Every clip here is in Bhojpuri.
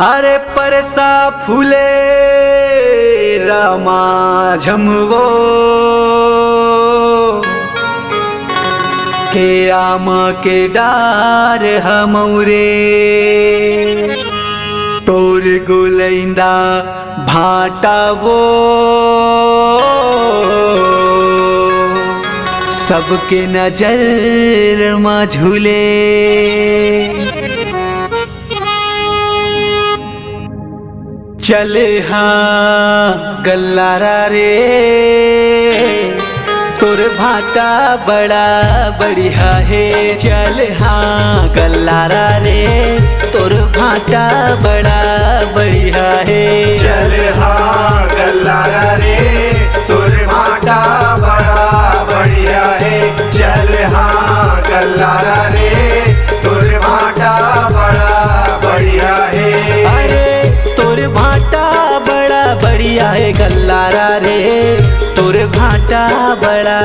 अरे परसा फूले रामा झमवो के आम के डार हमरे तोर गुलैंदा भाटावो सबके नजर में झूले चले हाँ गल्लारा रे तोर भाटा बड़ा बढ़िया है। चल हाँ गल्लारा रे तोर भाटा बड़ा बढ़िया है। चल हाँ गल्लारा रे तोर भाटा बड़ा बढ़िया है। चल हाँ गल्लारा रे तोर भाटा बड़ा बढ़िया है। अरे तोर भाटा बड़ा बढ़िया है गल्लारा रे तोर भाटा बड़ा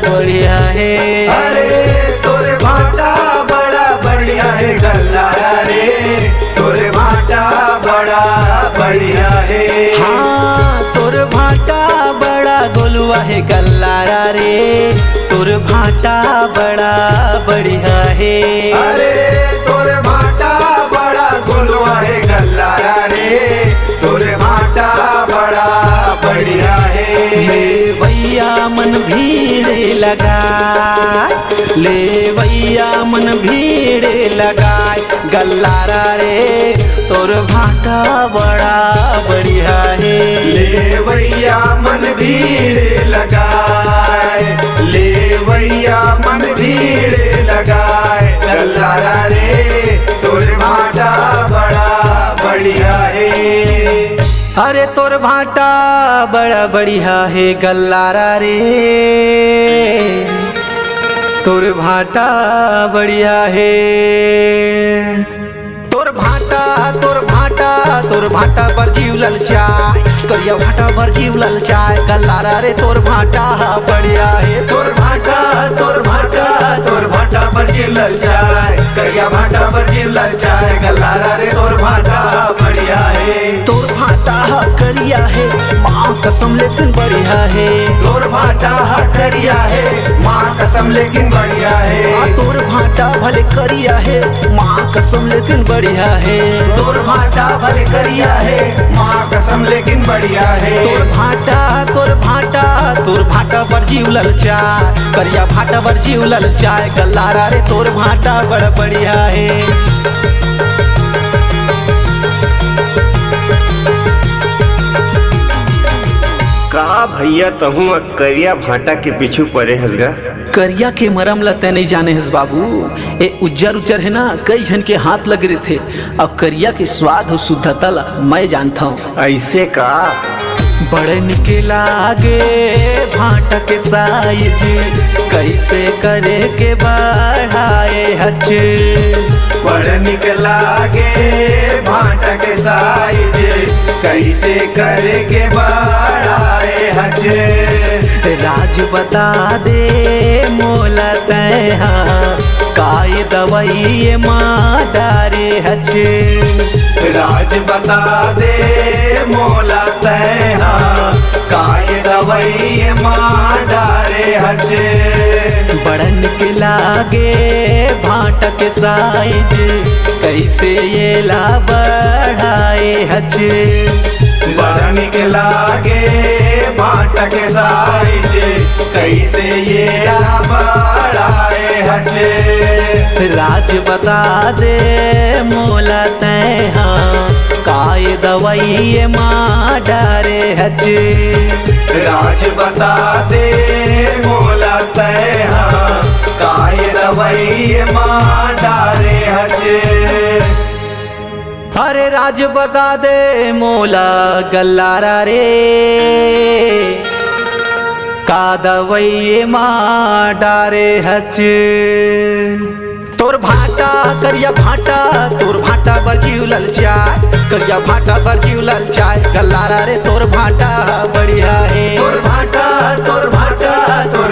बढ़िया है। अरे तोर भाटा बड़ा बढ़िया है गल्लारा रे तोर भाटा बड़ा बढ़िया है। हाँ तोर भाटा बड़ा गोलुआ है गल्लारा रे तोर भाटा बड़ा बढ़िया है। अरे तोर भाटा बड़ा गोलुआ है गल्लारा रे तोर भाटा बड़ा बढ़िया है। ले भैया मन भीड़ लगा ले भैया मन भीड़ लगाए गल्लारा रे तोर भाटा बड़ा बढ़िया है। ले भैया मन भीड़ लगाए ले भैया मन भीड़ लगाए गल्लारा रे तोर भाटा बड़ा बढ़िया है। अरे तोर भाटा बड़ा बढ़िया है गल्लारा रे तोर भाटा बढ़िया है। तोर भाटा पर जीव ललचाए करिया भाटा पर जीव ललचाए गल्लारा रे तोर भाटा बढ़िया है। तोर भाटा पर जीव ललचाए करिया भाटा पर जीव ललचाए गल्लारा रे तोर भाटा बढ़िया है। तोर भाटा करिया है माँ कसम लेकिन बढ़िया है। तोर भाटा करिया है माँ कसम लेकिन बढ़िया है। तोर भाटा भले करिया है माँ कसम लेकिन बढ़िया है। तोर भाटा भले करिया है माँ कसम लेकिन बढ़िया है। तोर भाटा पर जीव ललचाए करिया भाटा पर जीव ललचाए गल्लारा रे तोर भाटा बड़ा बढ़िया है। का भैया तहु करिया भाटा के पीछू पड़े हसगा। करिया के मरम लते नहीं जाने हस बाबू ए उज्जर है ना कई जन के हाथ लग रहे थे। अब करिया के स्वाद और शुद्धता मैं जानता हूँ। ऐसे का बड़े निके लागे भाटा के साइज कैसे करे के बढ़ाए हचे। बड़ निक लागे भाटा के साइज कैसे करे के बढ़ाए हचे। राज बता दे मोला तैहा काय दवाई माँ डारे हचे। राज बता दे मोला तैहा काय दवाई माँ डारे हचे। बड़न के लागे भाटा के साइज कैसे ये ला बढ़ाए हचे। बड़ निक लागे भाटा के साइज कैसे ये बढ़ाए हचे। राज बता दे मोला तैहा काय दवाई माँ डारे हचे। राज बता दे मोला तैहा काय दवाई माँ डारे हचे। अरे राज बता दे मोला गल्लारा रे का दवाई माँ डारे हचे। तोर भाटा करिया भाटा तोर भाटा पर जीव ललचाए करिया भाटा पर जीव ललचाए गल्लारा रे तोर भाटा बढ़िया है। तोर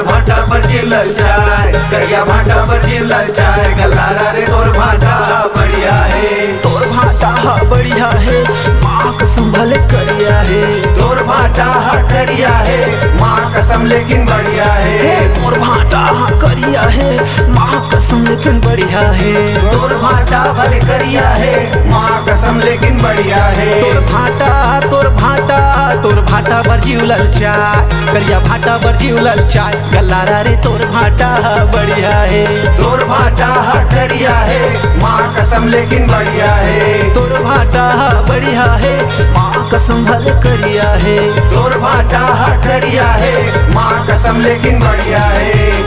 भाटा पर जीव ललचाए करिया भाटा पर जीव ललचाए गल्लारा रे तोर भाटा बढ़िया है। तोर भाटा बढ़िया बढ़िया है, माँ कसम भले करिया है। तोर भाटा हा करिया है, माँ कसम लेकिन बढ़िया है। तोर भाटा हाँ करिया है, माँ कसम लेकिन बढ़िया है। तोर भाटा भले करिया है, माँ कसम लेकिन बढ़िया है। तोर भाटा तोर भाटा बरजी उलल चाय, करिया भाटा बरजी उलल चाय, गल्लारा रे तोर भाटा बढ़िया है। तोर भाटा हा करिया है, माँ कसम लेकिन बढ़िया है। तोर भाटा बढ़िया है, माँ कसम भले करिया है। तोर भाटा हा करिया है, माँ कसम लेकिन बढ़िया है।